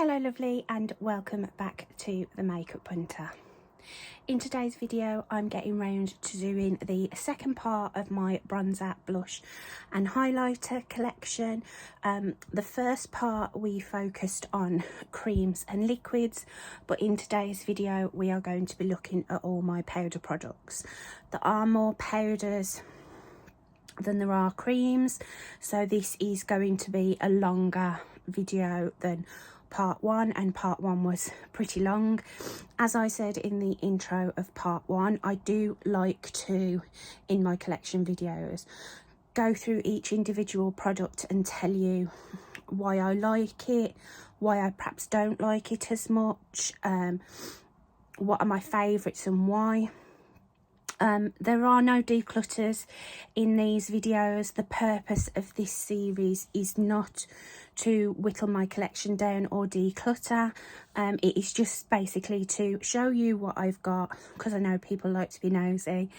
Hello lovely, and welcome back to the Makeup Hunter. In today's video I'm getting round to doing the second part of my bronzer, blush and highlighter collection. The first part we focused on creams and liquids, but in today's video we are going to be looking at all my powder products. There are more powders than there are creams, so this is going to be a longer video than part one, and part one was pretty long. As I said in the intro of part one, I do like to, in my collection videos, go through each individual product and tell you why I like it, why I perhaps don't like it as much, what are my favourites and why. There are no declutters in these videos. The purpose of this series is not to whittle my collection down or declutter. It is just basically to show you what I've got, because I know people like to be nosy,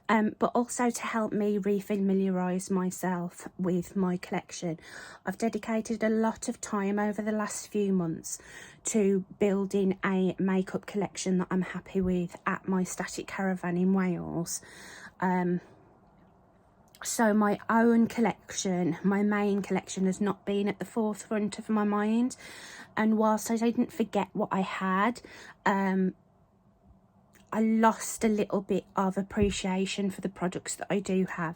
but also to help me re-familiarise myself with my collection. I've dedicated a lot of time over the last few months to building a makeup collection that I'm happy with at my static caravan in Wales. So my own collection, my main collection, has not been at the forefront of my mind, and whilst I didn't forget what I had, I lost a little bit of appreciation for the products that I do have.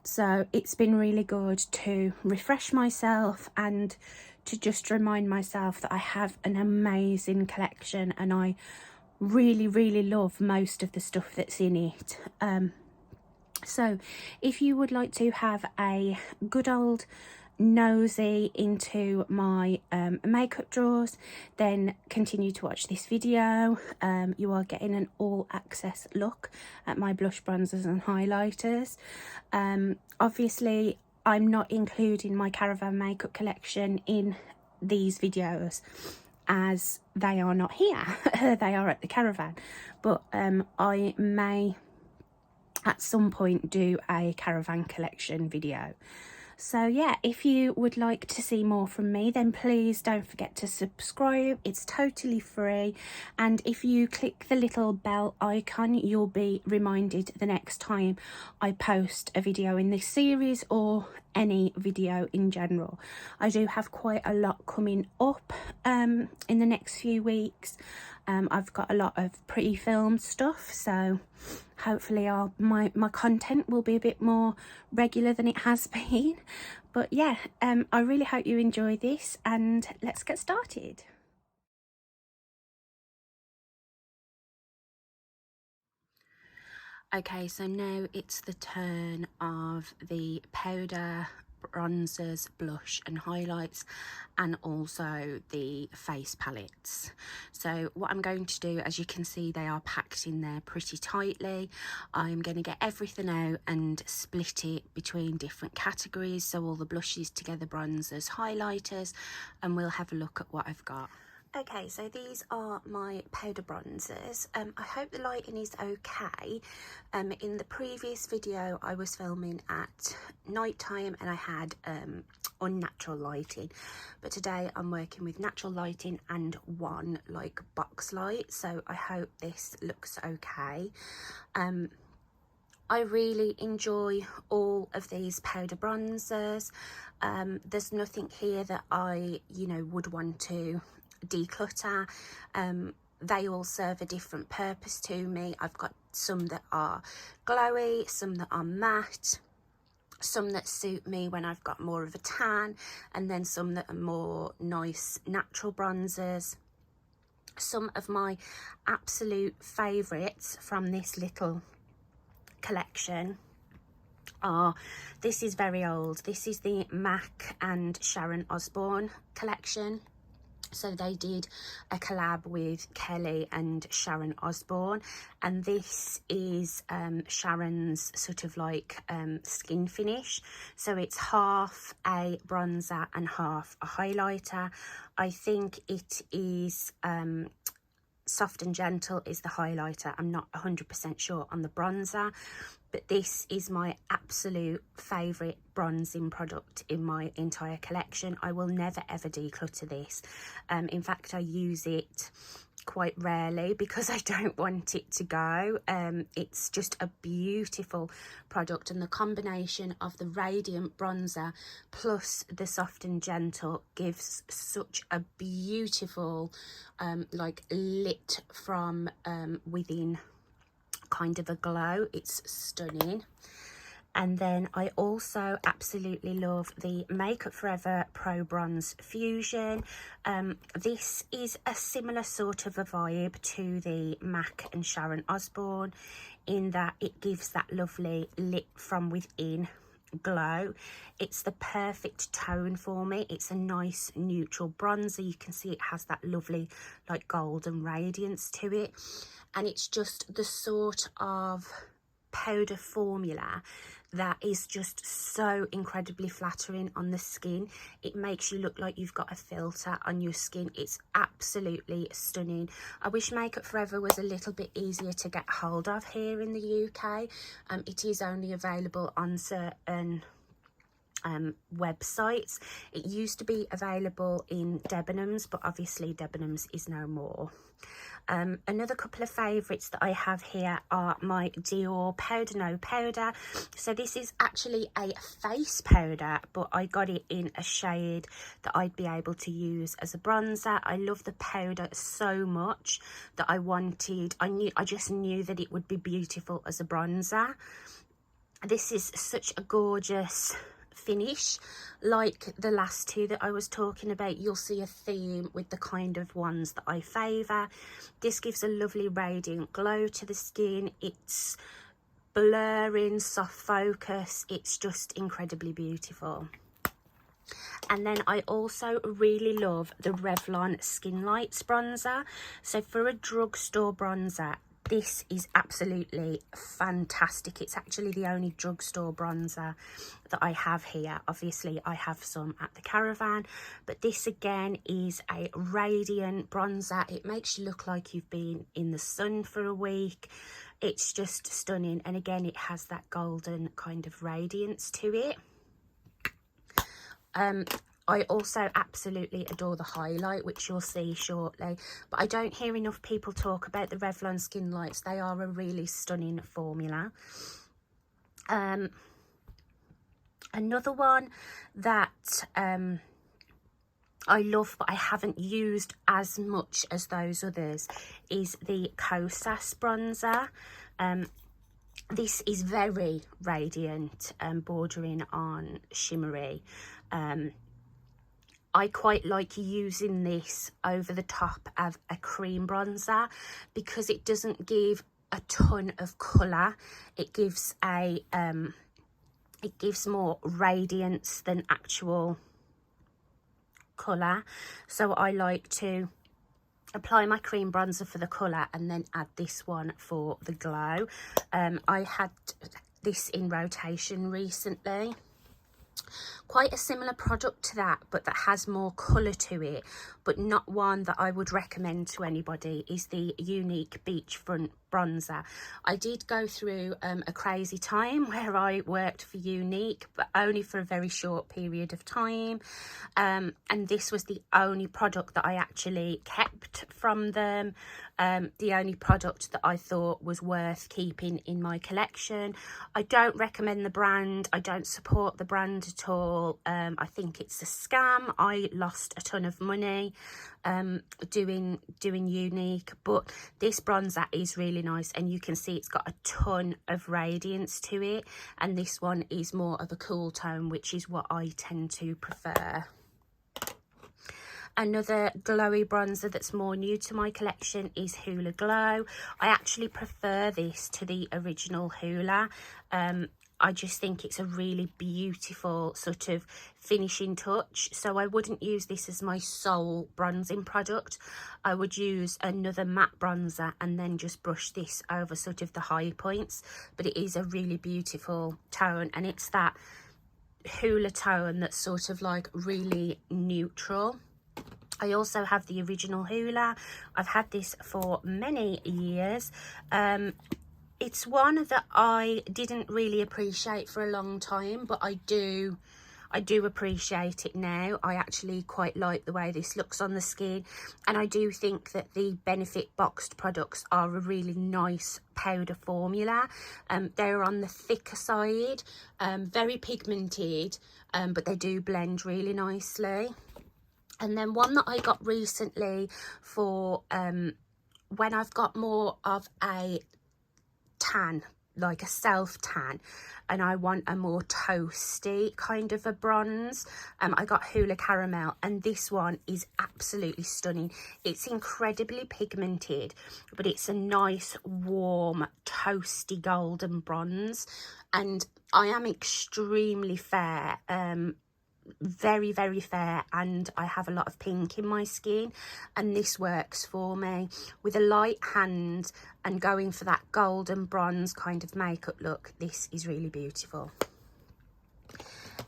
So it's been really good to refresh myself and to just remind myself that I have an amazing collection, and I really love most of the stuff that's in it. So if you would like to have a good old nosy into my makeup drawers, then continue to watch this video. You are getting an all access look at my blush, bronzers and highlighters. Obviously I'm not including my caravan makeup collection in these videos as they are not here. They are at the caravan, but I may at some point do a caravan collection video. So yeah, if you would like to see more from me, then please don't forget to subscribe. It's totally free, and if you click the little bell icon, you'll be reminded the next time I post a video in this series or any video in general. I do have quite a lot coming up in the next few weeks. I've got a lot of pre-filmed stuff, so hopefully my content will be a bit more regular than it has been. But yeah, I really hope you enjoy this, and let's get started. Okay, so now it's the turn of the powder, bronzers, blush and highlights, and also the face palettes. So what I'm going to do, as you can see, they are packed in there pretty tightly. I'm going to get everything out and split it between different categories, so all the blushes together, bronzers, highlighters, and we'll have a look at what I've got. Okay, so these are my powder bronzers. I hope the lighting is okay. In the previous video I was filming at night time and I had unnatural lighting, but today I'm working with natural lighting and one like box light, so I hope this looks okay. I really enjoy all of these powder bronzers. There's nothing here that I would want to declutter. They all serve a different purpose to me. I've got some that are glowy, some that are matte, some that suit me when I've got more of a tan, and then some that are more nice natural bronzers. Some of my absolute favourites from this little collection are, this is very old, this is the MAC and Sharon Osbourne collection. So they did a collab with Kelly and Sharon Osbourne, and this is Sharon's sort of like skin finish. So it's half a bronzer and half a highlighter. I think it is Soft and Gentle is the highlighter. I'm not 100% sure on the bronzer, but this is my absolute favourite bronzing product in my entire collection. I will never ever declutter this. In fact, I use it quite rarely because I don't want it to go. It's just a beautiful product, and the combination of the Radiant bronzer plus the Soft and Gentle gives such a beautiful like lit from within kind of a glow. It's stunning. And then I also absolutely love the Makeup Forever Pro Bronze Fusion. This is a similar sort of a vibe to the MAC and Sharon Osbourne in that it gives that lovely lit from within glow. It's the perfect tone for me. It's a nice neutral bronzer. You can see it has that lovely like golden radiance to it, and it's just the sort of powder formula that is just so incredibly flattering on the skin. It makes you look like you've got a filter on your skin. It's absolutely stunning. I wish Makeup Forever was a little bit easier to get hold of here in the UK. It is only available on certain websites. It used to be available in Debenhams, but obviously Debenhams is no more. Another couple of favourites that I have here are my Dior Powder No Powder. So this is actually a face powder, but I got it in a shade that I'd be able to use as a bronzer. I love the powder so much that I just knew that it would be beautiful as a bronzer. This is such a gorgeous finish. Like the last two that I was talking about, you'll see a theme with the kind of ones that I favour. This gives a lovely radiant glow to the skin. It's blurring, soft focus. It's just incredibly beautiful. And then I also really love the Revlon Skin Lights bronzer. So for a drugstore bronzer, this is absolutely fantastic. It's actually the only drugstore bronzer that I have here. Obviously, I have some at the Caravan, but this again is a radiant bronzer. It makes you look like you've been in the sun for a week. It's just stunning. And again, it has that golden kind of radiance to it. I also absolutely adore the highlight, which you'll see shortly, but I don't hear enough people talk about the Revlon Skin Lights. They are a really stunning formula. Another one that I love but I haven't used as much as those others is the Kosas bronzer. This is very radiant and bordering on shimmery. I quite like using this over the top of a cream bronzer because it doesn't give a ton of colour. It gives more radiance than actual colour. So I like to apply my cream bronzer for the colour and then add this one for the glow. I had this in rotation recently. Quite a similar product to that, but that has more colour to it, but not one that I would recommend to anybody, is the Unique Beachfront bronzer. I did go through a crazy time where I worked for Unique, but only for a very short period of time, and this was the only product that I actually kept from them. The only product that I thought was worth keeping in my collection. I don't recommend the brand. I don't support the brand at all. I think it's a scam. I lost a ton of money doing Unique, but this bronzer is really nice, and you can see it's got a ton of radiance to it, and this one is more of a cool tone, which is what I tend to prefer. Another glowy bronzer that's more new to my collection is Hoola Glow. I actually prefer this to the original Hoola. I just think it's a really beautiful sort of finishing touch. So I wouldn't use this as my sole bronzing product. I would use another matte bronzer and then just brush this over sort of the high points. But it is a really beautiful tone, and it's that Hoola tone that's sort of like really neutral. I also have the original Hoola. I've had this for many years. It's one that I didn't really appreciate for a long time, but I do appreciate it now. I actually quite like the way this looks on the skin, and I do think that the Benefit boxed products are a really nice powder formula. They're on the thicker side, very pigmented, but they do blend really nicely. And then one that I got recently for when I've got more of a tan, like a self tan, and I want a more toasty kind of a bronze, I got Hoola Caramel, and this one is absolutely stunning. It's incredibly pigmented, but it's a nice warm toasty golden bronze, and I am extremely fair, very, very fair, and I have a lot of pink in my skin, and this works for me with a light hand and going for that golden bronze kind of makeup look. This is really beautiful.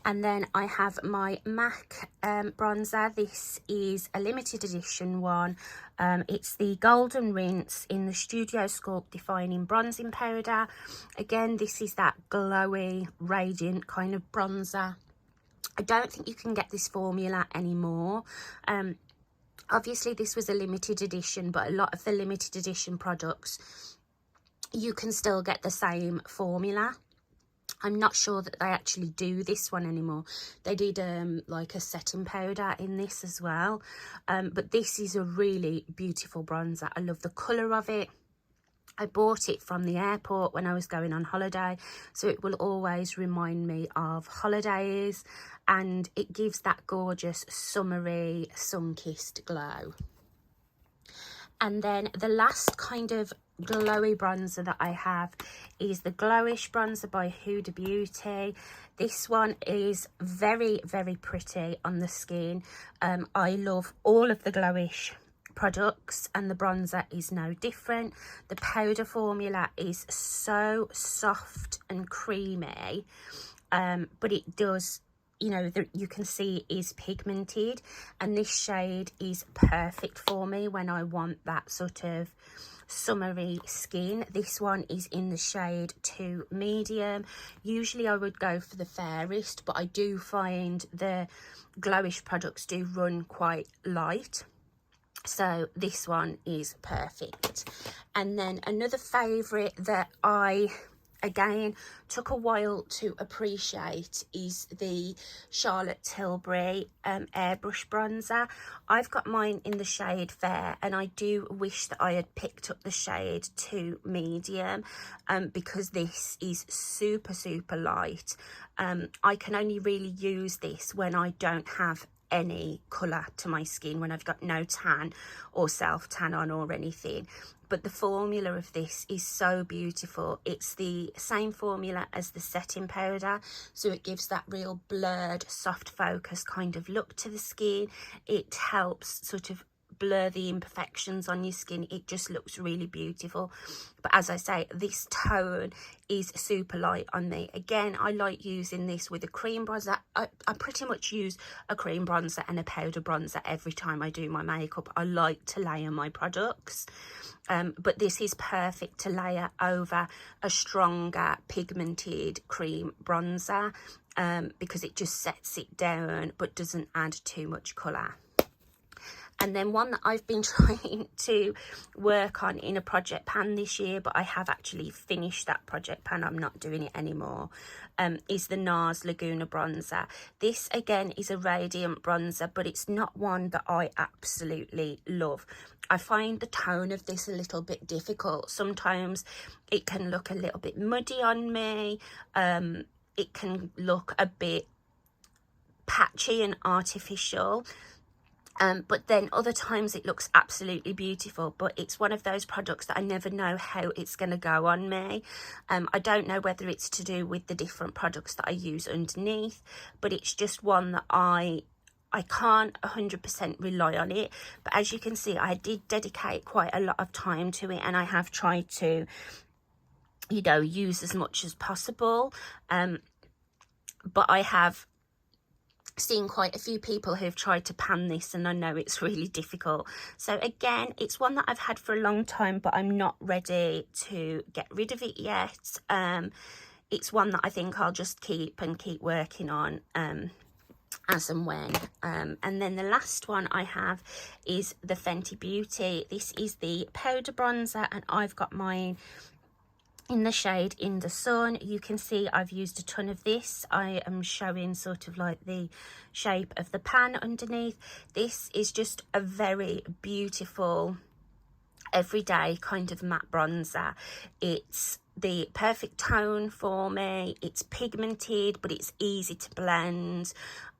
And then I have my MAC bronzer. This is a limited edition one. It's the Golden Rinse in the Studio Sculpt Defining Bronzing Powder. Again, this is that glowy, radiant kind of bronzer. I don't think you can get this formula anymore. Obviously this was a limited edition, but a lot of the limited edition products, you can still get the same formula. I'm not sure that they actually do this one anymore. They did like a setting powder in this as well. But this is a really beautiful bronzer. I love the colour of it. I bought it from the airport when I was going on holiday, so it will always remind me of holidays, and it gives that gorgeous summery sun-kissed glow. And then the last kind of glowy bronzer that I have is the Glowish bronzer by Huda Beauty. This one is very, very pretty on the skin. I love all of the Glowish products, and the bronzer is no different. The powder formula is so soft and creamy, but it does, you know, you can see it is pigmented, and this shade is perfect for me when I want that sort of summery skin. This one is in the shade 2 medium. Usually I would go for the fairest, but I do find the Glowish products do run quite light, so this one is perfect. And then another favourite that I again took a while to appreciate is the Charlotte Tilbury airbrush bronzer. I've got mine in the shade Fair, and I do wish that I had picked up the shade 2 medium, because this is super, super light. I can only really use this when I don't have any colour to my skin, when I've got no tan or self tan on or anything. But the formula of this is so beautiful. It's the same formula as the setting powder, so it gives that real blurred, soft focus kind of look to the skin. It helps sort of blur the imperfections on your skin. It just looks really beautiful. But as I say, this tone is super light on me. Again, I like using this with a cream bronzer. I pretty much use a cream bronzer and a powder bronzer every time I do my makeup. I like to layer my products, but this is perfect to layer over a stronger pigmented cream bronzer, because it just sets it down but doesn't add too much colour. And then one that I've been trying to work on in a project pan this year, but I have actually finished that project pan, I'm not doing it anymore, is the NARS Laguna bronzer. This again is a radiant bronzer, but it's not one that I absolutely love. I find the tone of this a little bit difficult. Sometimes it can look a little bit muddy on me. It can look a bit patchy and artificial. But then other times it looks absolutely beautiful. But it's one of those products that I never know how it's going to go on me. I don't know whether it's to do with the different products that I use underneath, but it's just one that I can't 100% rely on it. But as you can see, I did dedicate quite a lot of time to it, and I have tried to, you know, use as much as possible. But I have seen quite a few people who've tried to pan this, and I know it's really difficult. So again, it's one that I've had for a long time, but I'm not ready to get rid of it yet. It's one that I think I'll just keep working on as and when. And then the last one I have is the Fenty Beauty. This is the powder bronzer, and I've got mine in the shade In the Sun. You can see I've used a ton of this. I am showing sort of like the shape of the pan underneath. This is just a very beautiful everyday kind of matte bronzer. It's the perfect tone for me. It's pigmented, but it's easy to blend.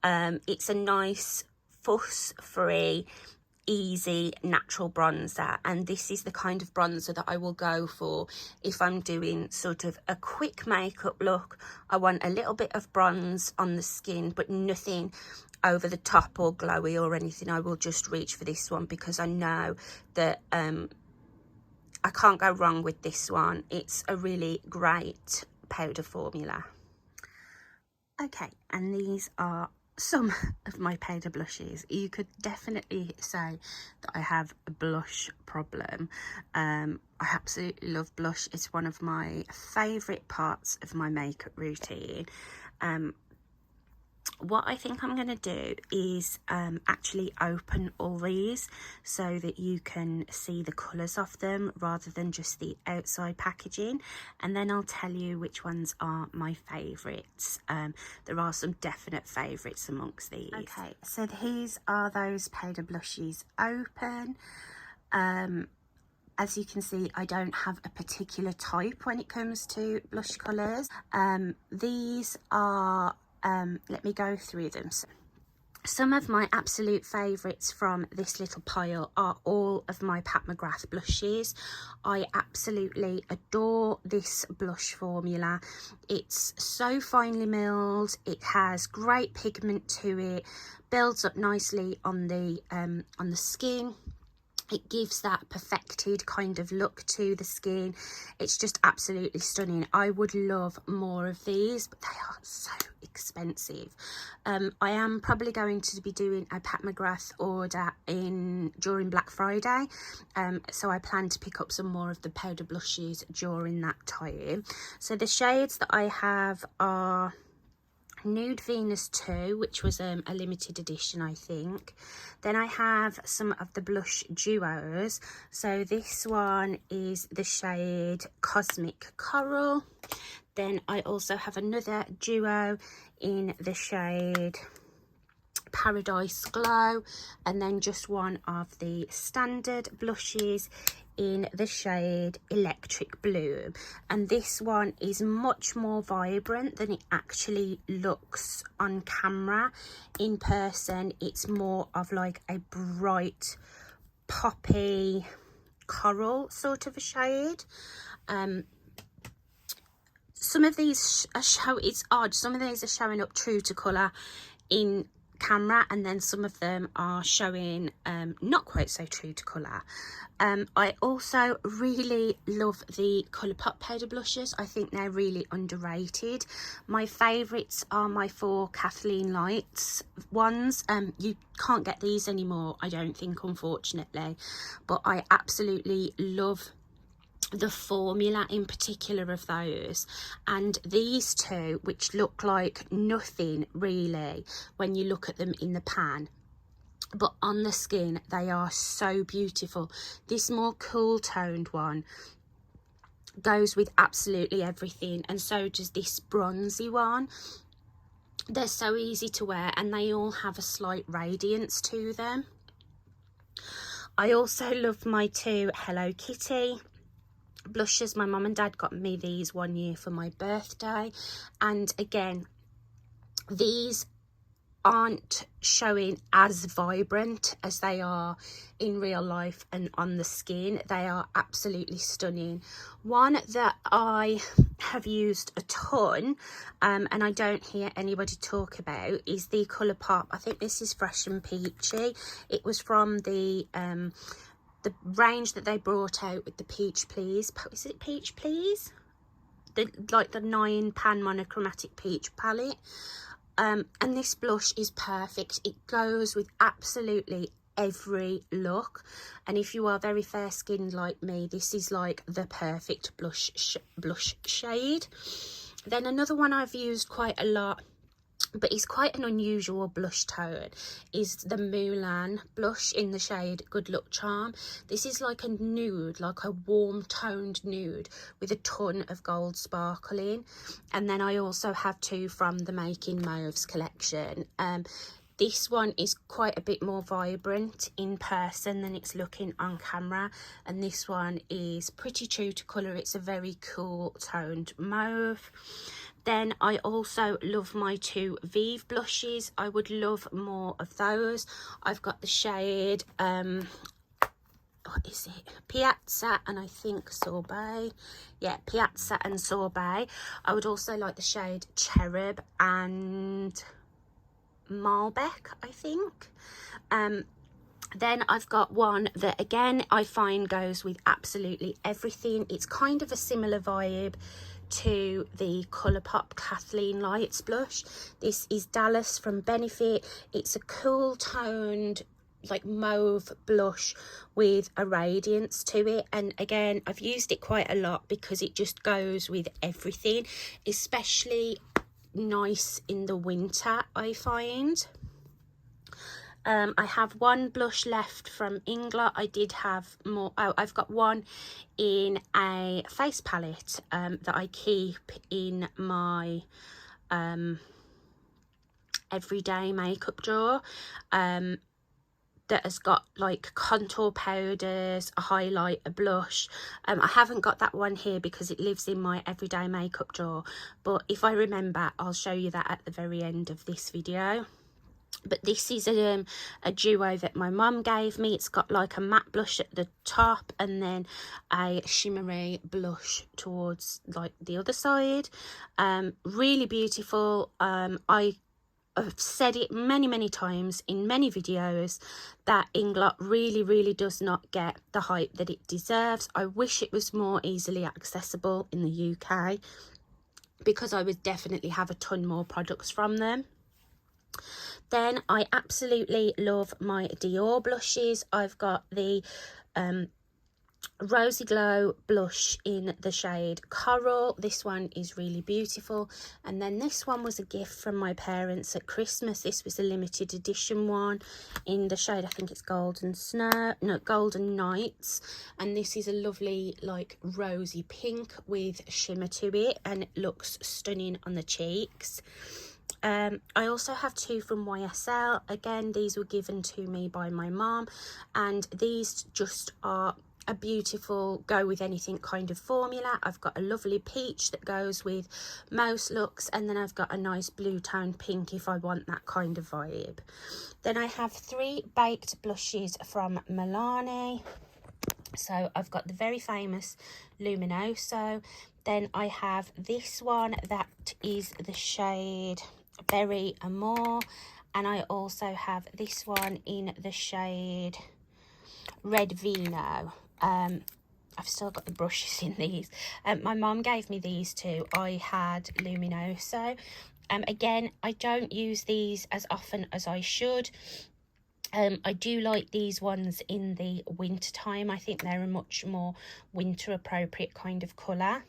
It's a nice fuss-free, easy natural bronzer, and this is the kind of bronzer that I will go for if I'm doing sort of a quick makeup look. I want a little bit of bronze on the skin, but nothing over the top or glowy or anything. I will just reach for this one because I know that I can't go wrong with this one. It's a really great powder formula. Okay, and these are some of my powder blushes. You could definitely say that I have a blush problem. I absolutely love blush. It's one of my favourite parts of my makeup routine. What I think I'm going to do is actually open all these so that you can see the colours of them rather than just the outside packaging, and then I'll tell you which ones are my favourites. There are some definite favourites amongst these. Okay, so these are those powder blushes open. As you can see, I don't have a particular type when it comes to blush colours. These are let me go through them. So, some of my absolute favourites from this little pile are all of my Pat McGrath blushes. I absolutely adore this blush formula. It's so finely milled, it has great pigment to it, builds up nicely on the skin. It gives that perfected kind of look to the skin. It's just absolutely stunning. I would love more of these, but they are so expensive. I am probably going to be doing a Pat McGrath order during Black Friday, so I plan to pick up some more of the powder blushes during that time. So the shades that I have are Nude Venus 2, which was a limited edition, I think. Then I have some of the blush duos. So this one is the shade Cosmic Coral. Then I also have another duo in the shade Paradise Glow, and then just one of the standard blushes in the shade Electric Bloom, and this one is much more vibrant than it actually looks on camera. In person it's more of like a bright poppy coral sort of a shade. Some of these it's odd, some of these are showing up true to colour in camera, and then some of them are showing not quite so true to colour. I also really love the Colourpop powder blushes. I think they're really underrated. My favourites are my 4 Kathleen Lights ones. You can't get these anymore, I don't think, unfortunately, but I absolutely love the formula in particular of those. And these two, which look like nothing really when you look at them in the pan, but on the skin they are so beautiful. This more cool toned one goes with absolutely everything, and so does this bronzy one. They're so easy to wear and they all have a slight radiance to them. I also love my 2 Hello Kitty blushes. My mum and dad got me these one year for my birthday, and again, these aren't showing as vibrant as they are in real life and on the skin. They are absolutely stunning. One that I have used a ton and I don't hear anybody talk about is the Colourpop. I think this is Fresh and Peachy. It was from the range that they brought out with the Peach Please. Is it Peach Please? The 9 pan monochromatic peach palette. And this blush is perfect. It goes with absolutely every look, and if you are very fair skinned like me, this is like the perfect blush shade. Then another one I've used quite a lot, but it's quite an unusual blush tone, is the Mulan blush in the shade Good Luck Charm. This is like a nude, like a warm toned nude with a ton of gold sparkling. And then I also have two from the Making Mauves collection. This one is quite a bit more vibrant in person than it's looking on camera, and this one is pretty true to colour. It's a very cool toned mauve. Then I also love my two Vive blushes. I would love more of those. I've got the shade, what is it? Piazza and I think Sorbet. Yeah, Piazza and Sorbet. I would also like the shade Cherub and Malbec, I think. Then I've got one that again I find goes with absolutely everything. It's kind of a similar vibe to the Colourpop Kathleen Lights blush. This is Dallas from Benefit. It's a cool toned like mauve blush with a radiance to it, and again I've used it quite a lot because it just goes with everything, especially nice in the winter, I find. I have one blush left from Inglot. I did have more. Oh, I've got one in a face palette that I keep in my everyday makeup drawer, that has got like contour powders, a highlight, a blush. I haven't got that one here because it lives in my everyday makeup drawer, but if I remember I'll show you that at the very end of this video. But this is a duo that my mum gave me. It's got like a matte blush at the top and then a shimmery blush towards like the other side. Really beautiful. I've said it many times in many videos that Inglot really does not get the hype that it deserves. I wish it was more easily accessible in the UK, because I would definitely have a ton more products from them. Then I absolutely love my Dior blushes. I've got the Rosy Glow blush in the shade Coral. This one is really beautiful. And then this one was a gift from my parents at Christmas. This was a limited edition one in the shade, I think it's Golden Nights. And this is a lovely like rosy pink with shimmer to it, and it looks stunning on the cheeks. I also have two from YSL. Again, these were given to me by my mom, and these just are a beautiful go with anything kind of formula. I've got a lovely peach that goes with most looks, and then I've got a nice blue tone pink if I want that kind of vibe. Then I have three baked blushes from Milani. So I've got the very famous Luminoso. Then I have this one that is the shade Berry Amore, and I also have this one in the shade Red Vino. I've still got the brushes in these. My mum gave me these two. I had Luminoso. Again, I don't use these as often as I should. I do like these ones in the winter time. I think they're a much more winter appropriate kind of colour.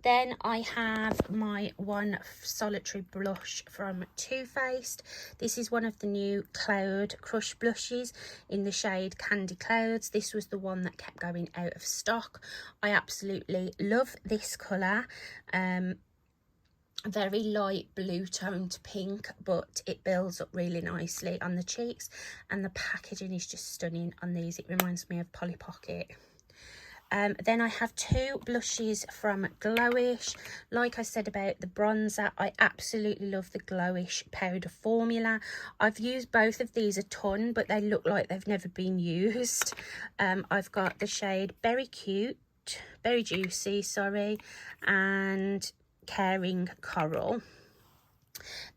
Then I have my one solitary blush from Too Faced. This is one of the new Cloud Crush blushes in the shade Candy Clouds. This was the one that kept going out of stock. I absolutely love this colour. Very light blue toned pink, but it builds up really nicely on the cheeks, and the packaging is just stunning on these. It reminds me of Polly Pocket. Then I have two blushes from Glowish. Like I said about the bronzer, I absolutely love the Glowish powder formula. I've used both of these a ton, but they look like they've never been used. I've got the shade Berry Juicy, sorry, and Caring Coral.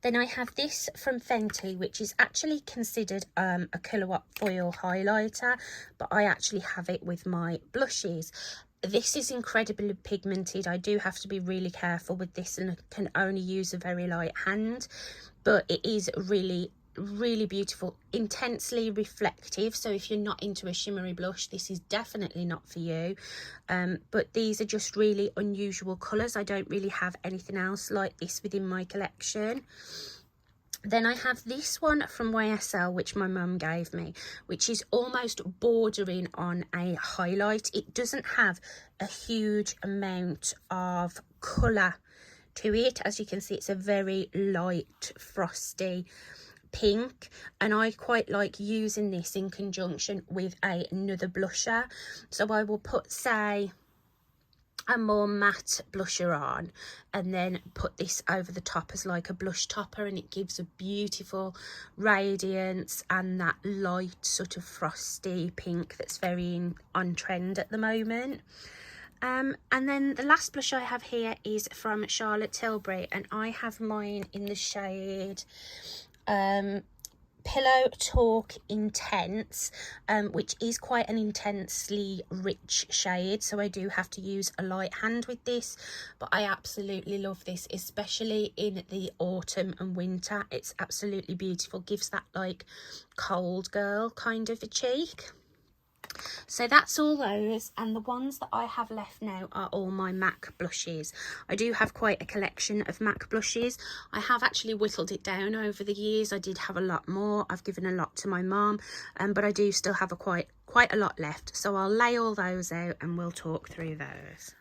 Then I have this from Fenty, which is actually considered a kilowatt foil highlighter, but I actually have it with my blushes. This is incredibly pigmented. I do have to be really careful with this, and I can only use a very light hand, but it is really beautiful, intensely reflective. So if you're not into a shimmery blush, this is definitely not for you. But these are just really unusual colours. I don't really have anything else like this within my collection. Then I have this one from YSL, which my mum gave me, which is almost bordering on a highlight. It doesn't have a huge amount of colour to it. As you can see, it's a very light, frosty pink, and I quite like using this in conjunction with another blusher. So I will put, say, a more matte blusher on, and then put this over the top as like a blush topper, and it gives a beautiful radiance and that light sort of frosty pink that's very on trend at the moment. And then the last blush I have here is from Charlotte Tilbury, and I have mine in the shade Pillow Talk Intense, which is quite an intensely rich shade, so I do have to use a light hand with this, but I absolutely love this, especially in the autumn and winter. It's absolutely beautiful, gives that like cold girl kind of a cheek. So that's all those, and the ones that I have left now are all my MAC blushes. I do have quite a collection of MAC blushes. I have actually whittled it down over the years. I did have a lot more. I've given a lot to my mum, but I do still have quite a lot left. So I'll lay all those out and we'll talk through those.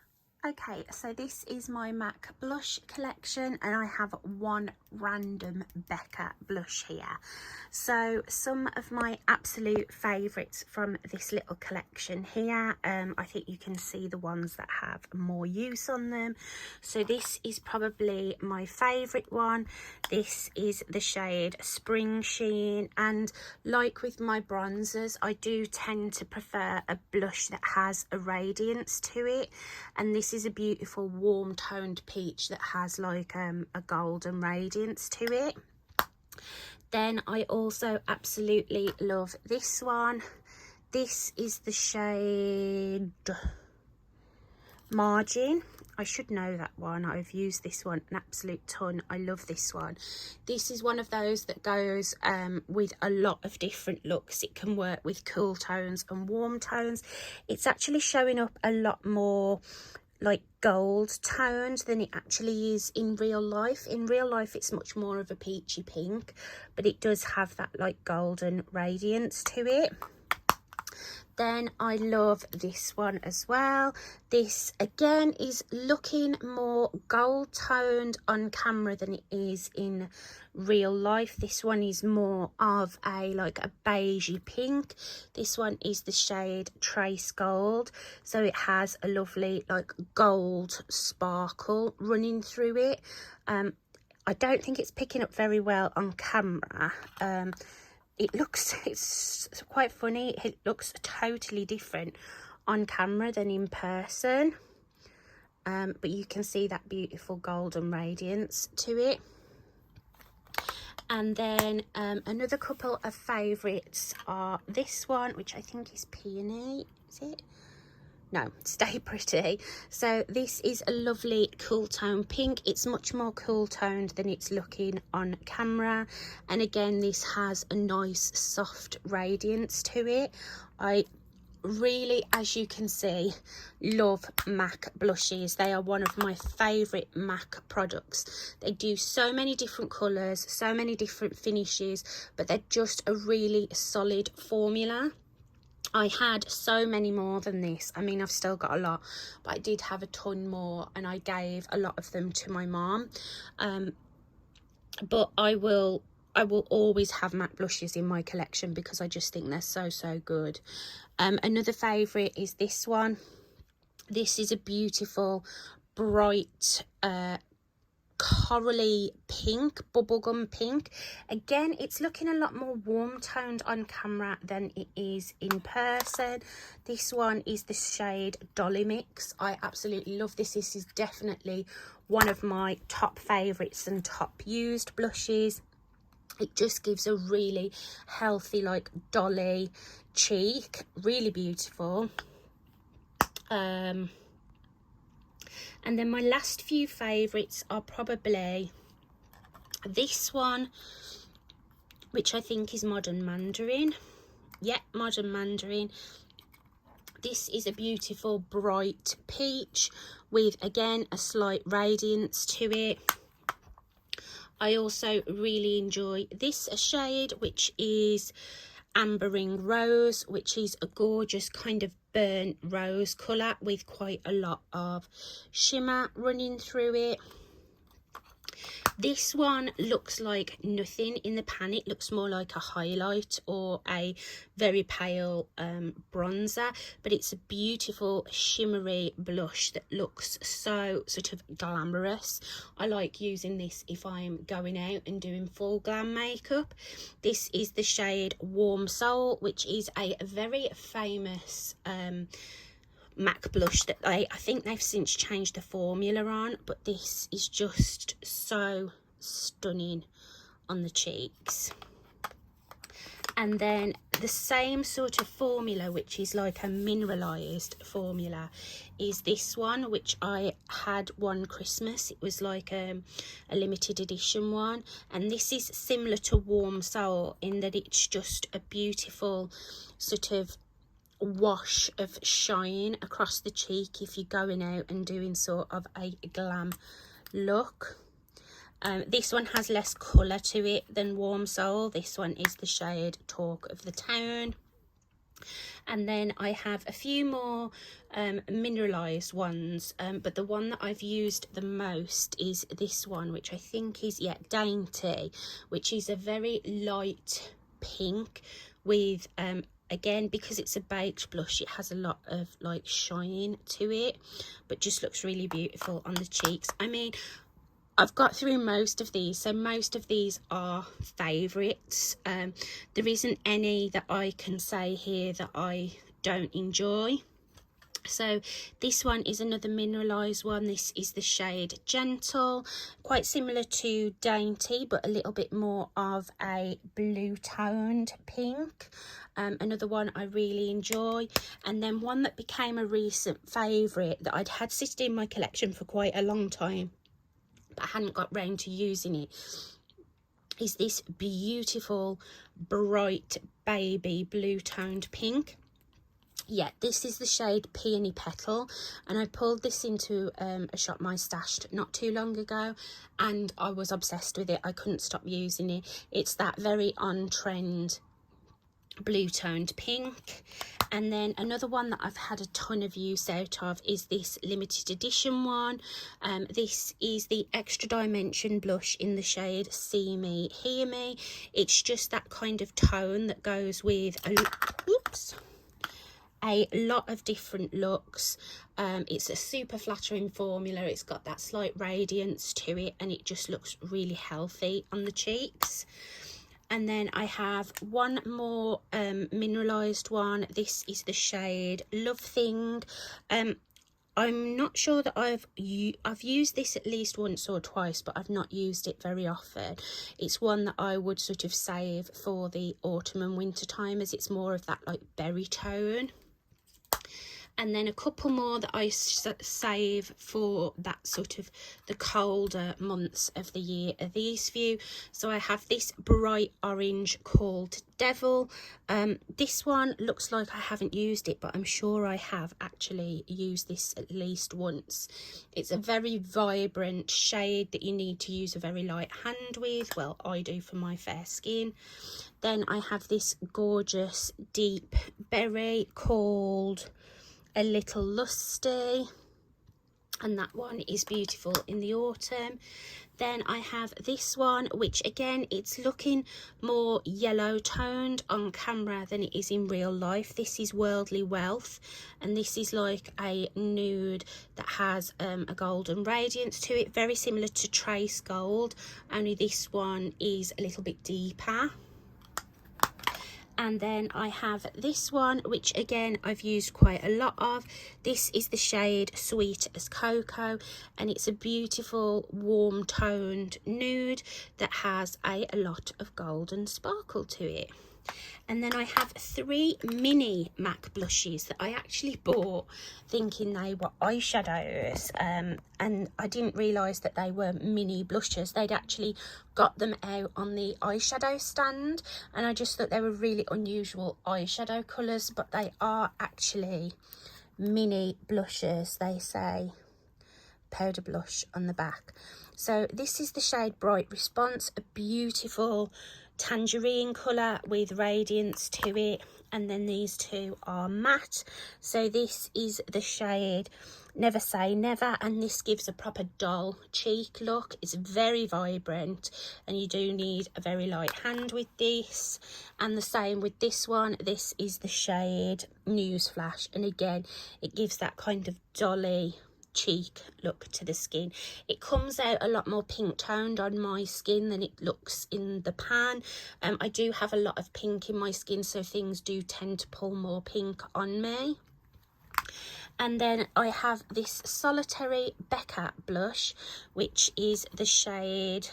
Okay, so this is my MAC blush collection, and I have one random Becca blush here. So some of my absolute favourites from this little collection here, I think you can see the ones that have more use on them. So this is probably my favourite one. This is the shade Spring Sheen, and like with my bronzers, I do tend to prefer a blush that has a radiance to it, and this is a beautiful warm toned peach that has like a golden radiance to it. Then I also absolutely love this one. This is the shade Margin. I should know that one. I've used this one an absolute ton. I love this one. This is one of those that goes with a lot of different looks. It can work with cool tones and warm tones. It's actually showing up a lot more like gold toned than it actually is in real life. In real life it's much more of a peachy pink, but it does have that like golden radiance to it. Then I love this one as well. This again is looking more gold toned on camera than it is in real life. This one is more of a like a beigey pink. This one is the shade Trace Gold, so it has a lovely like gold sparkle running through it. I don't think it's picking up very well on camera. It's quite funny, it looks totally different on camera than in person, but you can see that beautiful golden radiance to it. And then another couple of favourites are this one, which I think is Peony, is it? No, Stay Pretty. So this is a lovely cool tone pink. It's much more cool toned than it's looking on camera, and again this has a nice soft radiance to it. I really, as you can see, love MAC blushes. They are one of my favourite MAC products. They do so many different colours, so many different finishes, but they're just a really solid formula. I had so many more than this. I mean, I've still got a lot, but I did have a ton more, and I gave a lot of them to my mom. But I will always have MAC blushes in my collection because I just think they're so good. Another favourite is this one. This is a beautiful, bright, corally pink, bubblegum pink. Again, it's looking a lot more warm toned on camera than it is in person. This one is the shade Dolly Mix. I absolutely love this. This is definitely one of my top favourites and top used blushes. It just gives a really healthy like dolly cheek, really beautiful. And then my last few favourites are probably this one, which I think is Modern Mandarin. Yeah, Modern Mandarin. This is a beautiful bright peach with, again, a slight radiance to it. I also really enjoy this shade, which is Ambering Rose, which is a gorgeous kind of burnt rose colour with quite a lot of shimmer running through it. This one looks like nothing in the pan. It looks more like a highlight or a very pale bronzer, but it's a beautiful shimmery blush that looks so sort of glamorous. I like using this if I'm going out and doing full glam makeup. This is the shade Warm Soul, which is a very famous MAC blush that I think they've since changed the formula on, but this is just so stunning on the cheeks. And then the same sort of formula, which is like a mineralized formula, is this one, which I had one Christmas. It was like a limited edition one, and this is similar to Warm Soul in that it's just a beautiful sort of wash of shine across the cheek if you're going out and doing sort of a glam look. This one has less colour to it than Warm Soul. This one is the shade Talk of the Town. And then I have a few more mineralised ones, but the one that I've used the most is this one, which I think is, yeah, Dainty, which is a very light pink with again, because it's a baked blush, it has a lot of like shine to it, but just looks really beautiful on the cheeks. I mean, I've got through most of these, so most of these are favourites. There isn't any that I can say here that I don't enjoy. So this one is another mineralised one. This is the shade Gentle, quite similar to Dainty, but a little bit more of a blue toned pink. Another one I really enjoy. And then one that became a recent favourite that I'd had sitting in my collection for quite a long time, but I hadn't got round to using it, is this beautiful bright baby blue toned pink. Yeah, this is the shade Peony Petal, and I pulled this into a shop my stashed not too long ago, and I was obsessed with it. I couldn't stop using it. It's that very on-trend blue toned pink. And then another one that I've had a ton of use out of is this limited edition one. This is the Extra Dimension blush in the shade See Me, Hear Me. It's just that kind of tone that goes with a lot of different looks. It's a super flattering formula. It's got that slight radiance to it, and it just looks really healthy on the cheeks. And then I have one more mineralized one. This is the shade Love Thing. I'm not sure that I've used this at least once or twice, but I've not used it very often. It's one that I would sort of save for the autumn and winter time, as it's more of that like berry tone. And then a couple more that I save for that sort of the colder months of the year are these few. So I have this bright orange called Devil. This one looks like I haven't used it, but I'm sure I have actually used this at least once. It's a very vibrant shade that you need to use a very light hand with. Well, I do for my fair skin. Then I have this gorgeous deep berry called A Little Lusty, and that one is beautiful in the autumn. Then I have this one, which again, it's looking more yellow toned on camera than it is in real life. This is Worldly Wealth, and this is like a nude that has a golden radiance to it, very similar to Trace Gold, only this one is a little bit deeper. And then I have this one, which again I've used quite a lot of. This is the shade Sweet as Cocoa, and it's a beautiful warm toned nude that has a lot of golden sparkle to it. And then I have 3 mini MAC blushes that I actually bought thinking they were eyeshadows, and I didn't realise that they were mini blushes. They'd actually got them out on the eyeshadow stand, and I just thought they were really unusual eyeshadow colours, but they are actually mini blushes. They say powder blush on the back. So this is the shade Bright Response, a beautiful tangerine colour with radiance to it, and then these two are matte. So this is the shade Never Say Never, and this gives a proper doll cheek look. It's very vibrant, and you do need a very light hand with this. And the same with this one. This is the shade Newsflash, and again it gives that kind of dolly cheek look to the skin. It comes out a lot more pink toned on my skin than it looks in the pan. I do have a lot of pink in my skin, so things do tend to pull more pink on me. And then I have this Solitary Becca blush, which is the shade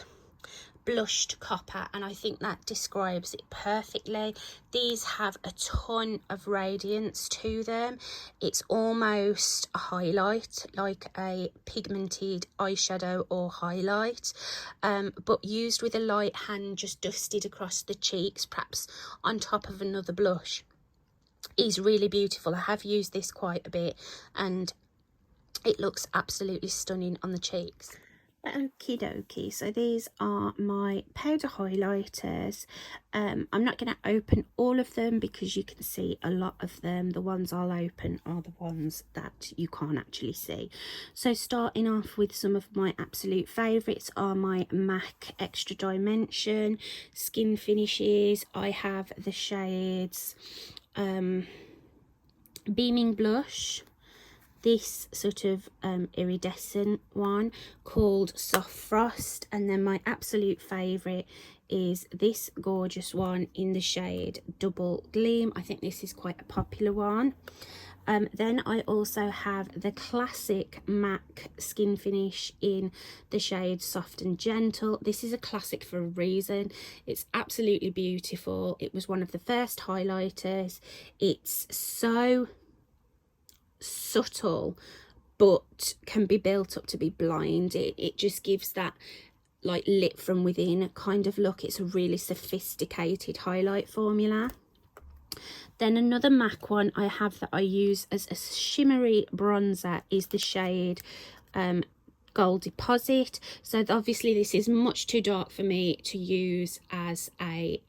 Blushed Copper, and I think that describes it perfectly. These have a ton of radiance to them. It's almost a highlight, like a pigmented eyeshadow or highlight, but used with a light hand, just dusted across the cheeks, perhaps on top of another blush, is really beautiful. I have used this quite a bit, and it looks absolutely stunning on the cheeks. Okie dokie, so these are my powder highlighters. I'm not going to open all of them because you can see a lot of them. The ones I'll open are the ones that you can't actually see. So starting off with some of my absolute favourites are my MAC Extra Dimension Skin Finishes. I have the shades Beaming Blush, this sort of iridescent one called Soft Frost, and then my absolute favourite is this gorgeous one in the shade Double Gleam. I think this is quite a popular one. Then I also have the classic MAC skin finish in the shade Soft and Gentle. This is a classic for a reason. It's absolutely beautiful. It was one of the first highlighters. It's so subtle but can be built up to be blind. It just gives that like lit from within kind of look. It's a really sophisticated highlight formula. Then another MAC one I have that I use as a shimmery bronzer is the shade Gold Deposit. So obviously this is much too dark for me to use as a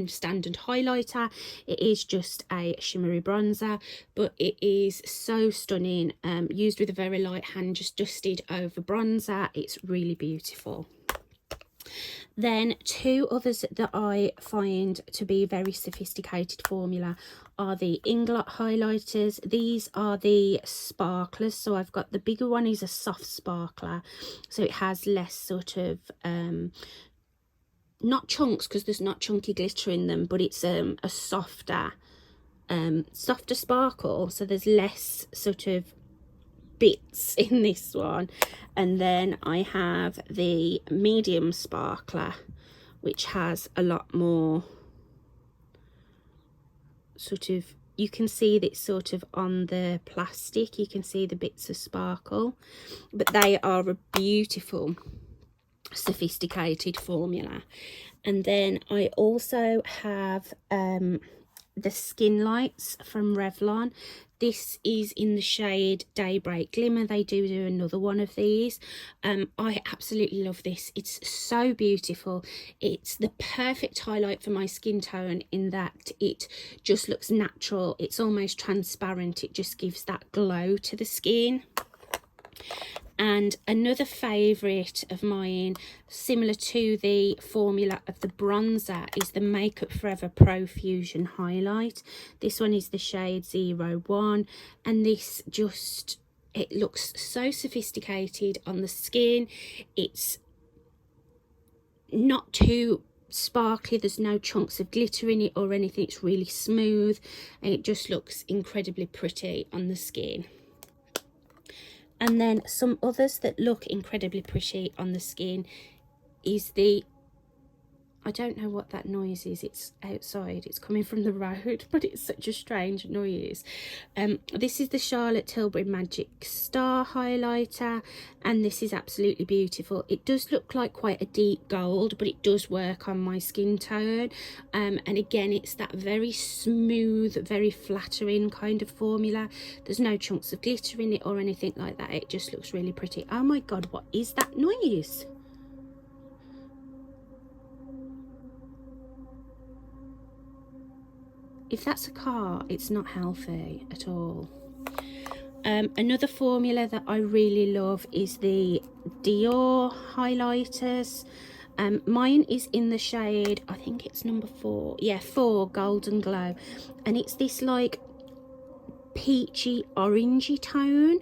standard highlighter. It is just a shimmery bronzer, but it is so stunning. Used with a very light hand, just dusted over bronzer. It's really beautiful. Then two others that I find to be very sophisticated formula are the Inglot highlighters. These are the sparklers. So I've got the bigger one is a soft sparkler, so it has less sort of not chunks, because there's not chunky glitter in them, but it's a softer sparkle, so there's less sort of bits in this one. And then I have the medium sparkler, which has a lot more sort of, you can see that it's sort of on the plastic, you can see the bits of sparkle, but they are a beautiful sophisticated formula. And then I also have the Skin Lights from Revlon. This is in the shade Daybreak Glimmer. They do another one of these. I absolutely love this. It's so beautiful. It's the perfect highlight for my skin tone in that it just looks natural. It's almost transparent. It just gives that glow to the skin. And another favourite of mine, similar to the formula of the bronzer, is the Makeup Forever Pro Fusion Highlight. This one is the shade 01, and this just, it looks so sophisticated on the skin. It's not too sparkly, there's no chunks of glitter in it or anything. It's really smooth, and it just looks incredibly pretty on the skin. And then some others that look incredibly pretty on the skin is the I don't know what that noise is. It's outside. It's coming from the road, but it's such a strange noise. This is the Charlotte Tilbury Magic Star highlighter, and this is absolutely beautiful. It does look like quite a deep gold, but it does work on my skin tone. And again, it's that very smooth, very flattering kind of formula. There's no chunks of glitter in it or anything like that. It just looks really pretty. Oh my God, what is that noise? If that's a car, it's not healthy at all. Another formula that I really love is the Dior highlighters. Mine is in the shade, I think it's number 4. Yeah, 4, Golden Glow. And it's this like peachy orangey tone,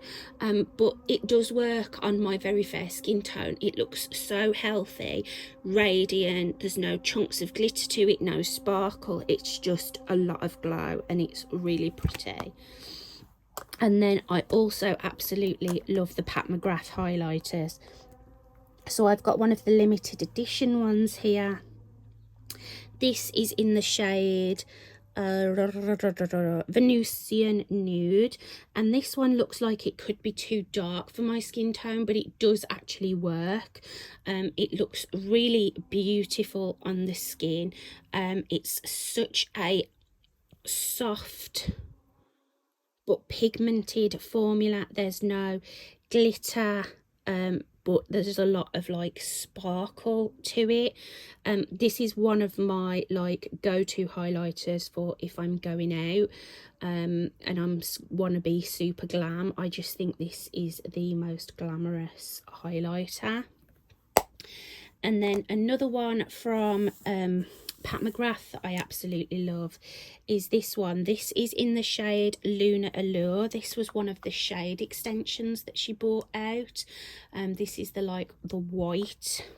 but it does work on my very fair skin tone. It looks so healthy, radiant. There's no chunks of glitter to it, no sparkle. It's just a lot of glow, and it's really pretty. And then I also absolutely love the Pat McGrath highlighters. So I've got one of the limited edition ones here. This is in the shade Venusian Nude, and this one looks like it could be too dark for my skin tone, but it does actually work. It looks really beautiful on the skin. It's such a soft but pigmented formula. There's no glitter, but there's a lot of like sparkle to it. This is one of my like go-to highlighters for if I'm going out and I'm want to be super glam. I just think this is the most glamorous highlighter. And then another one from Pat McGrath that I absolutely love is this one. This is in the shade Lunar Allure. This was one of the shade extensions that she brought out. This is the like the white.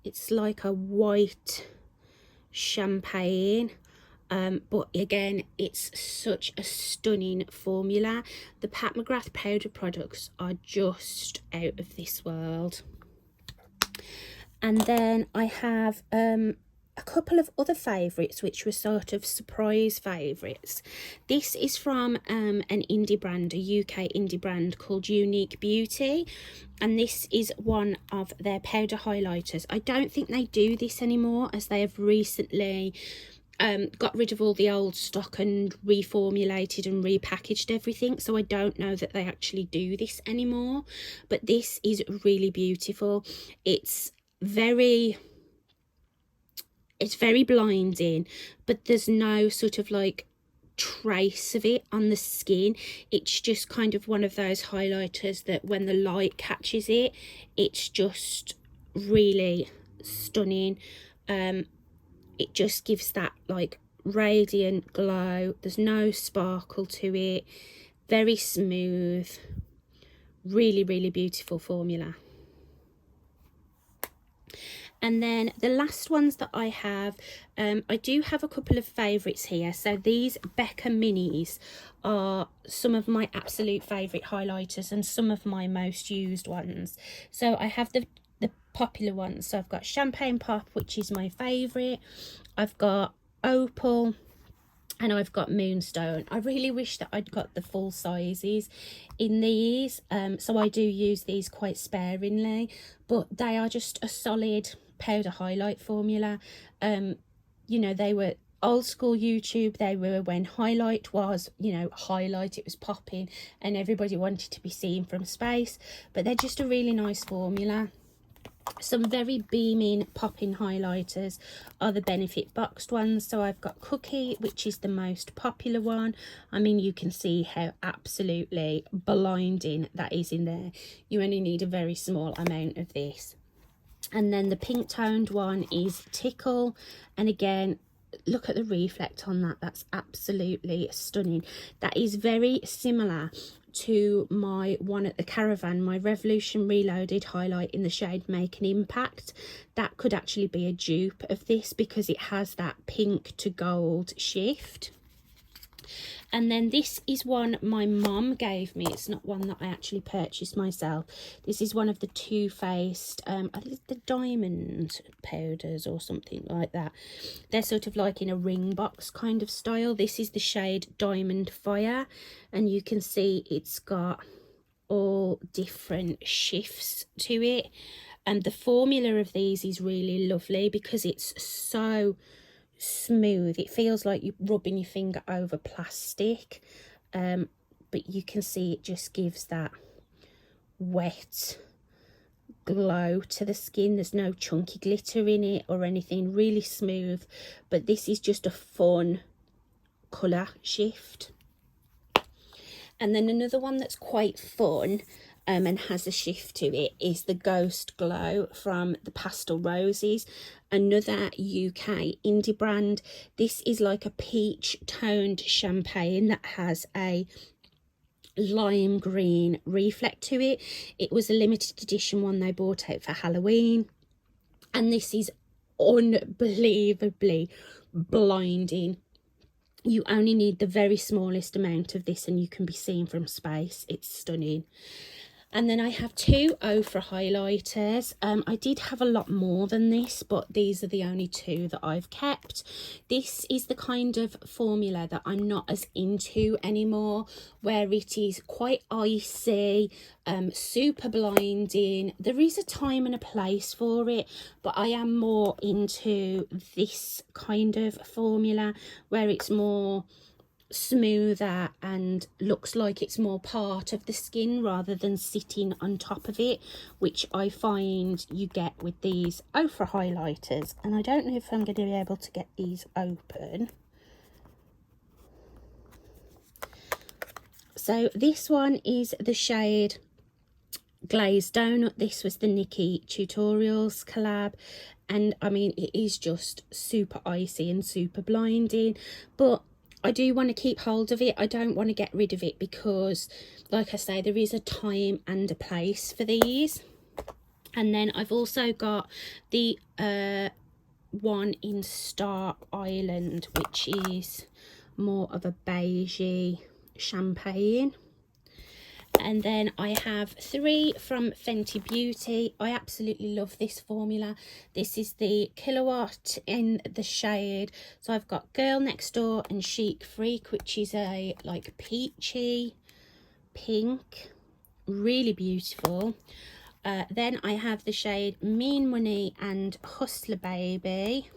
It's like a white champagne. But again, it's such a stunning formula. The Pat McGrath powder products are just out of this world. And then I have a couple of other favourites which were sort of surprise favourites. This is from an indie brand, a UK indie brand called Unique Beauty, and this is one of their powder highlighters. I don't think they do this anymore, as they have recently got rid of all the old stock and reformulated and repackaged everything, so I don't know that they actually do this anymore, but this is really beautiful. It's very blinding, but there's no sort of like trace of it on the skin. It's just kind of one of those highlighters that when the light catches it, it's just really stunning. It just gives that like radiant glow. There's no sparkle to it. Very smooth. Really, really beautiful formula. And then the last ones that I have, I do have a couple of favourites here. So these Becca Minis are some of my absolute favourite highlighters and some of my most used ones. So I have the popular ones. So I've got Champagne Pop, which is my favourite. I've got Opal, and I've got Moonstone. I really wish that I'd got the full sizes in these. So I do use these quite sparingly, but they are just a solid powder highlight formula. You know, they were old school YouTube. They were when highlight was, you know, highlight, it was popping and everybody wanted to be seen from space, but they're just a really nice formula. Some very beaming popping highlighters are the Benefit boxed ones. So I've got Cookie, which is the most popular one. I mean, you can see how absolutely blinding that is in there. You only need a very small amount of this. And then the pink toned one is Tickle, and again, look at the reflect on that. That's absolutely stunning. That is very similar to my one at the Caravan, my Revolution Reloaded highlight in the shade Make an Impact. That could actually be a dupe of this because it has that pink to gold shift. And then this is one my mum gave me. It's not one that I actually purchased myself. This is one of the Too Faced, I think it's the diamond powders or something like that. They're sort of like in a ring box kind of style. This is the shade Diamond Fire, and you can see it's got all different shifts to it. And the formula of these is really lovely because it's so smooth. It feels like you're rubbing your finger over plastic, but you can see it just gives that wet glow to the skin. There's no chunky glitter in it or anything, really smooth, but this is just a fun colour shift. And then another one that's quite fun and has a shift to it is the Ghost Glow from the Pastel Roses, another UK indie brand. This is like a peach toned champagne that has a lime green reflect to it. It was a limited edition one they bought out for Halloween, and this is unbelievably blinding. You only need the very smallest amount of this and you can be seen from space. It's stunning. And then I have two Ofra highlighters. I did have a lot more than this, but these are the only two that I've kept. This is the kind of formula that I'm not as into anymore, where it is quite icy, super blinding. There is a time and a place for it, but I am more into this kind of formula where it's more smoother and looks like it's more part of the skin rather than sitting on top of it, which I find you get with these Ofra highlighters. And I don't know if I'm going to be able to get these open. So this one is the shade Glazed Donut. This was the Nikki Tutorials collab, and I mean, it is just super icy and super blinding, but I do want to keep hold of it. I don't want to get rid of it because, like I say, there is a time and a place for these. And then I've also got the one in Star Island, which is more of a beigey champagne. And then I have three from Fenty Beauty. I absolutely love this formula. This is the Kilowatt in the shade. So I've got Girl Next Door and Chic Freak, which is a like peachy pink, really beautiful. Then I have the shade Mean Money and Hustler Baby.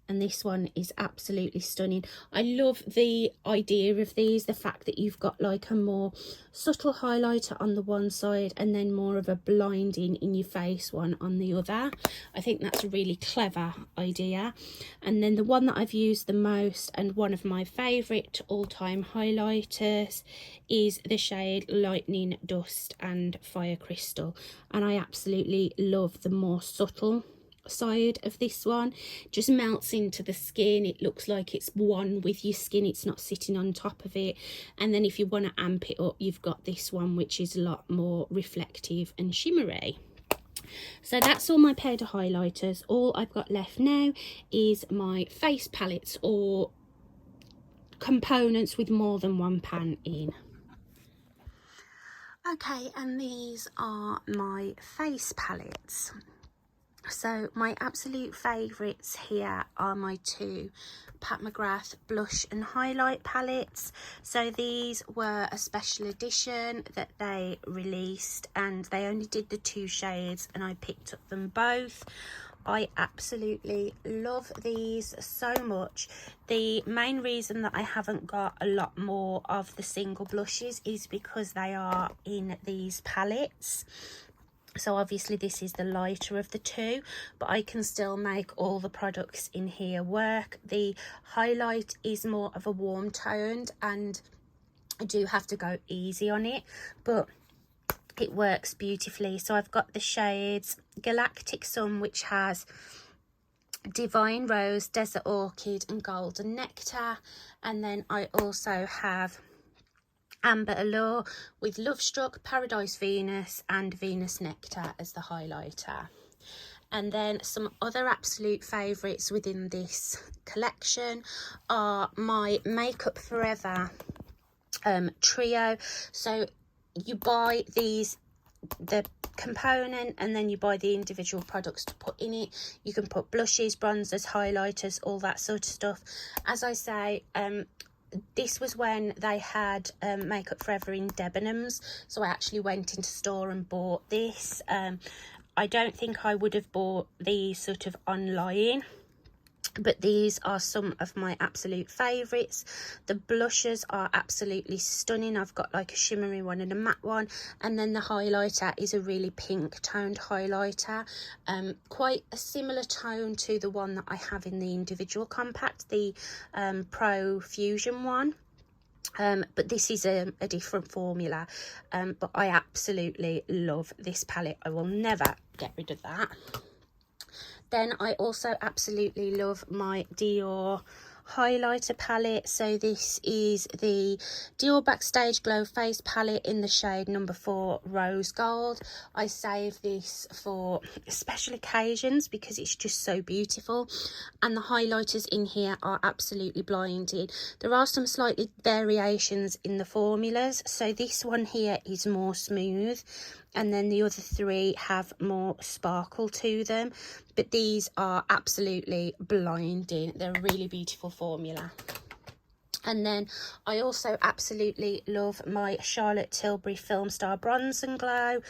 And this one is absolutely stunning. I love the idea of these, the fact that you've got like a more subtle highlighter on the one side and then more of a blinding in your face one on the other. I think that's a really clever idea. And then the one that I've used the most and one of my favourite all-time highlighters is the shade Lightning Dust and Fire Crystal. And I absolutely love the more subtle side of this one. Just melts into the skin. It looks like it's one with your skin, it's not sitting on top of it. And then if you want to amp it up, you've got this one, which is a lot more reflective and shimmery. So that's all my powder highlighters. All I've got left now is my face palettes or components with more than one pan in. Okay, and these are my face palettes. So my absolute favourites here are my two Pat McGrath blush and highlight palettes. So these were a special edition that they released and they only did the two shades and I picked up them both. I absolutely love these so much. The main reason that I haven't got a lot more of the single blushes is because they are in these palettes. So obviously this is the lighter of the two, but I can still make all the products in here work. The highlight is more of a warm toned and I do have to go easy on it, but it works beautifully. So I've got the shades Galactic Sun, which has Divine Rose, Desert Orchid and Golden Nectar. And then I also have Amber Allure with Love Struck, Paradise Venus and Venus Nectar as the highlighter. And then some other absolute favourites within this collection are my Makeup Forever trio. So you buy these, the component, and then you buy the individual products to put in it. You can put blushes, bronzers, highlighters, all that sort of stuff. As I say, this was when they had Makeup Forever in Debenhams, so I actually went into store and bought this. I don't think I would have bought these sort of online, but these are some of my absolute favourites. The blushes are absolutely stunning. I've got like a shimmery one and a matte one, and then the highlighter is a really pink toned highlighter, quite a similar tone to the one that I have in the individual compact, the Pro Fusion one. But this is a different formula, but I absolutely love this palette. I will never get rid of that. Then I also absolutely love my Dior highlighter palette. So this is the Dior Backstage Glow Face palette in the shade number 4 Rose Gold. I save this for special occasions because it's just so beautiful, and the highlighters in here are absolutely blinding. There are some slightly variations in the formulas, so this one here is more smooth, and then the other 3 have more sparkle to them, but these are absolutely blinding. They're a really beautiful formula. And then I also absolutely love my Charlotte Tilbury Film Star Bronze and Glow.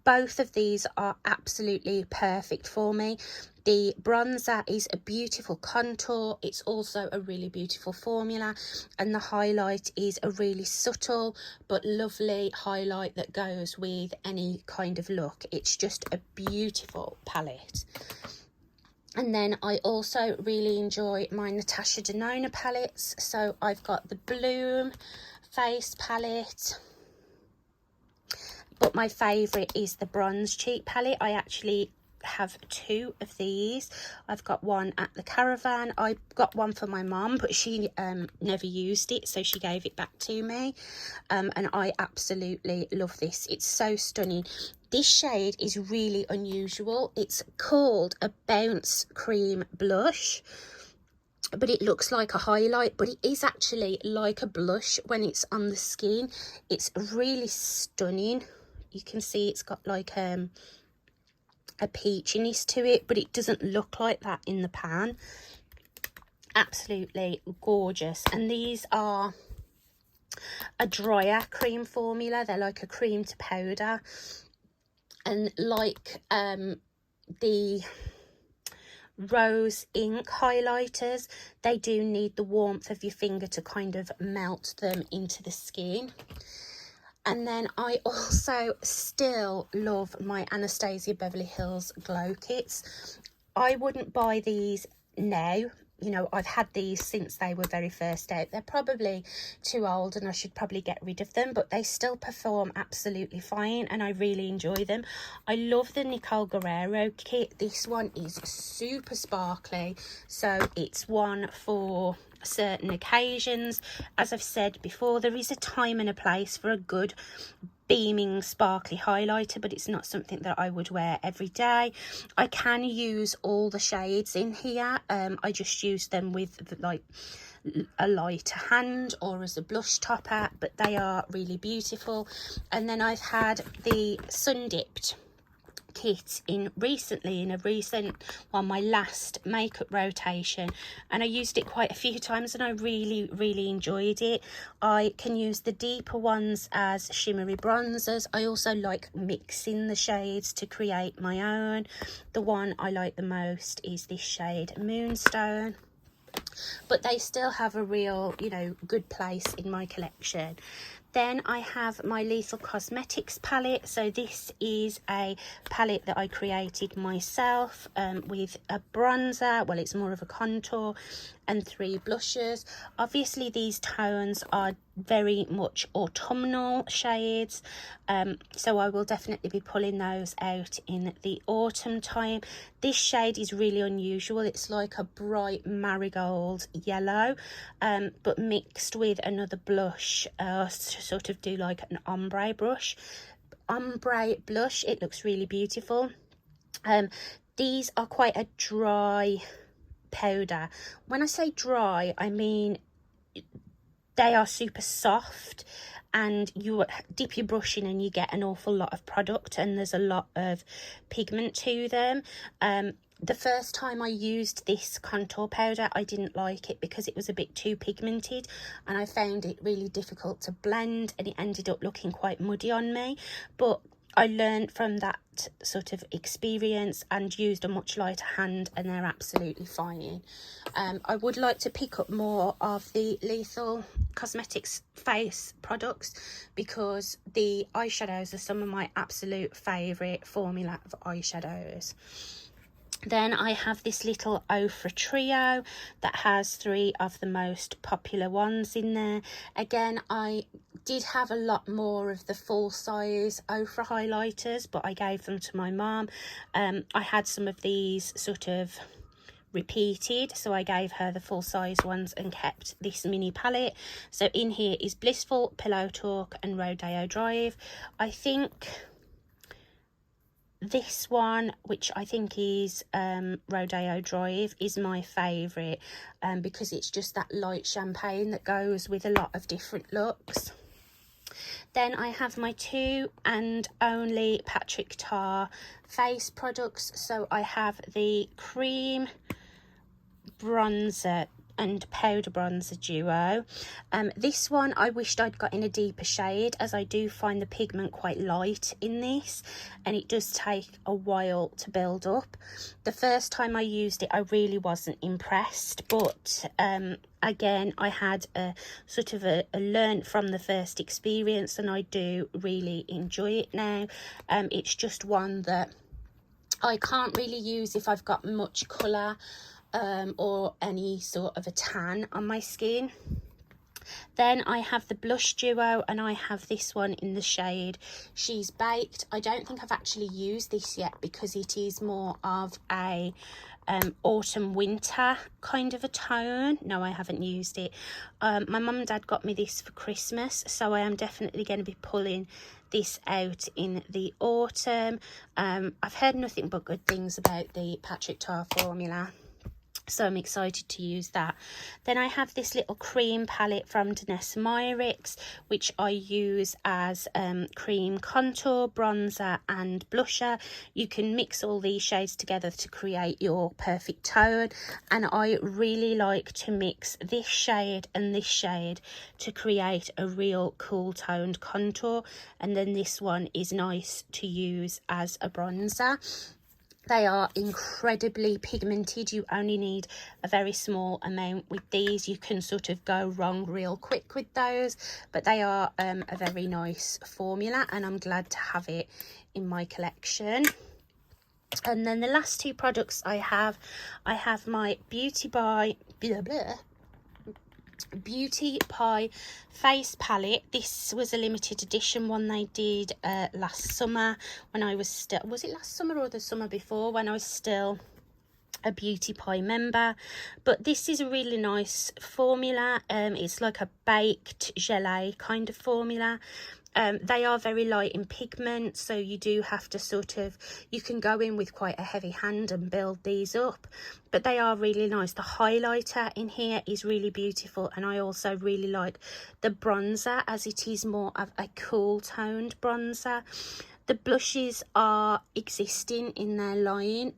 Both of these are absolutely perfect for me. The bronzer is a beautiful contour. It's also a really beautiful formula, and the highlight is a really subtle but lovely highlight that goes with any kind of look. It's just a beautiful palette. And then I also really enjoy my Natasha Denona palettes. So I've got the Bloom Face palette, but my favourite is the Bronze Cheek palette. I actually have 2 of these. I've got one at the Caravan. I got one for my mum, but she never used it, so she gave it back to me, and I absolutely love this. It's so stunning. This shade is really unusual. It's called a Bounce Cream Blush, but it looks like a highlight, but it is actually like a blush when it's on the skin. It's really stunning. You can see it's got like a peachiness to it, but it doesn't look like that in the pan. Absolutely gorgeous. And these are a drier cream formula. They're like a cream to powder, and like the Rose Ink highlighters, they do need the warmth of your finger to kind of melt them into the skin. And then I also still love my Anastasia Beverly Hills Glow Kits. I wouldn't buy these now. You know, I've had these since they were very first out. They're probably too old and I should probably get rid of them, but they still perform absolutely fine and I really enjoy them. I love the Nicole Guerrero kit. This one is super sparkly, so it's one for certain occasions. As I've said before, there is a time and a place for a good beaming sparkly highlighter, but it's not something that I would wear every day. I can use all the shades in here. I just use them with like a lighter hand or as a blush topper, but they are really beautiful. And then I've had the Sun Dipped kit in my last makeup rotation, and I used it quite a few times and I really enjoyed it. I can use the deeper ones as shimmery bronzers. I also like mixing the shades to create my own. The one I like the most is this shade Moonstone, but they still have a real, you know, good place in my collection. Then I have my Lethal Cosmetics palette. So this is a palette that I created myself with a bronzer, well it's more of a contour, and 3 blushes. Obviously these tones are very much autumnal shades, so I will definitely be pulling those out in the autumn time. This shade is really unusual. It's like a bright marigold yellow, but mixed with another blush to sort of do like an ombre blush. It looks really beautiful. These are quite a dry powder. When I say dry, I mean they are super soft, and you dip your brush in and you get an awful lot of product, and there's a lot of pigment to them. The first time I used this contour powder, I didn't like it because it was a bit too pigmented, and I found it really difficult to blend, and it ended up looking quite muddy on me. But I learned from that sort of experience and used a much lighter hand, and they're absolutely fine. I would like to pick up more of the Lethal Cosmetics face products, because the eyeshadows are some of my absolute favourite formula of eyeshadows. Then I have this little Ofra trio that has 3 of the most popular ones in there. Again, I did have a lot more of the full size Ofra highlighters, but I gave them to my mum. I had some of these sort of repeated, so I gave her the full size ones and kept this mini palette. So in here is Blissful, Pillow Talk and Rodeo Drive. I think this one, which I think is Rodeo Drive, is my favourite, because it's just that light champagne that goes with a lot of different looks. Then I have my 2 and only Patrick Tar face products. So I have the cream bronzer and powder bronzer duo. This one I wished I'd got in a deeper shade, as I do find the pigment quite light in this, and it does take a while to build up. The first time I used it, I really wasn't impressed, but again, I had a sort of a learn from the first experience, and I do really enjoy it now. It's just one that I can't really use if I've got much colour or any sort of a tan on my skin. Then I have the blush duo, and I have this one in the shade She's Baked. I don't think I've actually used this yet because it is more of a autumn winter kind of a tone. No, I haven't used it. My mum and dad got me this for Christmas, so I am definitely going to be pulling this out in the autumn. I've heard nothing but good things about the Patrick Tar formula, so I'm excited to use that. Then I have this little cream palette from Danessa Myricks, which I use as cream contour, bronzer and blusher. You can mix all these shades together to create your perfect tone, and I really like to mix this shade and this shade to create a real cool toned contour, and then this one is nice to use as a bronzer. They are incredibly pigmented. You only need a very small amount with these. You can sort of go wrong real quick with those, but they are a very nice formula, and I'm glad to have it in my collection. And then the last 2 products I have my Beauty Pie face palette. This was a limited edition one they did last summer when I was still, was it last summer or the summer before, when I was still a Beauty Pie member. But this is a really nice formula. It's like a baked gelée kind of formula. They are very light in pigment, so you do have to sort of, you can go in with quite a heavy hand and build these up, but they are really nice. The highlighter in here is really beautiful, and I also really like the bronzer, as it is more of a cool toned bronzer. The blushes are existing in their line.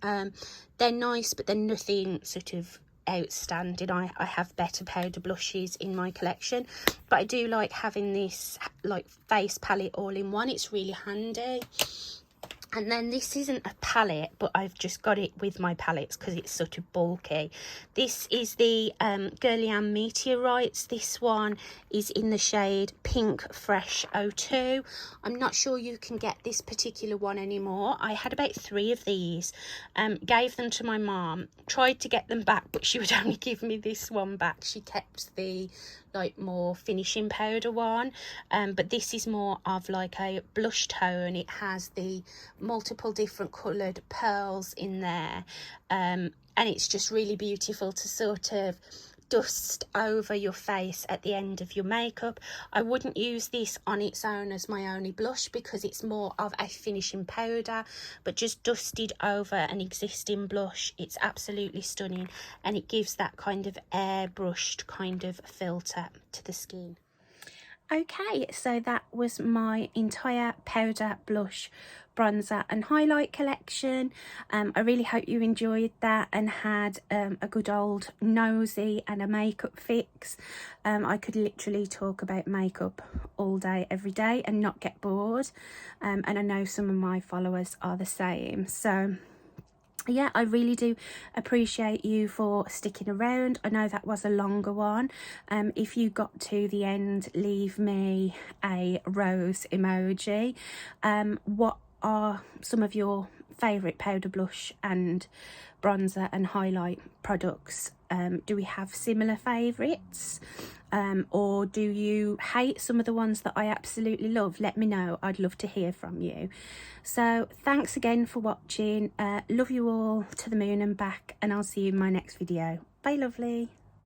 They're nice, but they're nothing sort of outstanding. I have better powder blushes in my collection, but I do like having this like face palette all in one. It's really handy. And then this isn't a palette, but I've just got it with my palettes because it's sort of bulky. This is the Girly Ann Meteorites. This one is in the shade Pink Fresh 02. I'm not sure you can get this particular one anymore. I had about 3 of these, gave them to my mom, tried to get them back, but she would only give me this one back. She kept the like more finishing powder one, but this is more of like a blush tone. It has the multiple different coloured pearls in there, and it's just really beautiful to sort of dust over your face at the end of your makeup. I wouldn't use this on its own as my only blush because it's more of a finishing powder, but just dusted over an existing blush, it's absolutely stunning, and it gives that kind of airbrushed kind of filter to the skin. Okay, so that was my entire powder, blush, bronzer and highlight collection. I really hope you enjoyed that and had a good old nosy and a makeup fix. I could literally talk about makeup all day, every day and not get bored. And I know some of my followers are the same. So yeah, I really do appreciate you for sticking around. I know that was a longer one. If you got to the end, leave me a rose emoji. What are some of your favourite powder, blush and bronzer and highlight products? Do we have similar favourites? Or do you hate some of the ones that I absolutely love? Let me know. I'd love to hear from you. So thanks again for watching. Love you all to the moon and back, and I'll see you in my next video. Bye, lovely.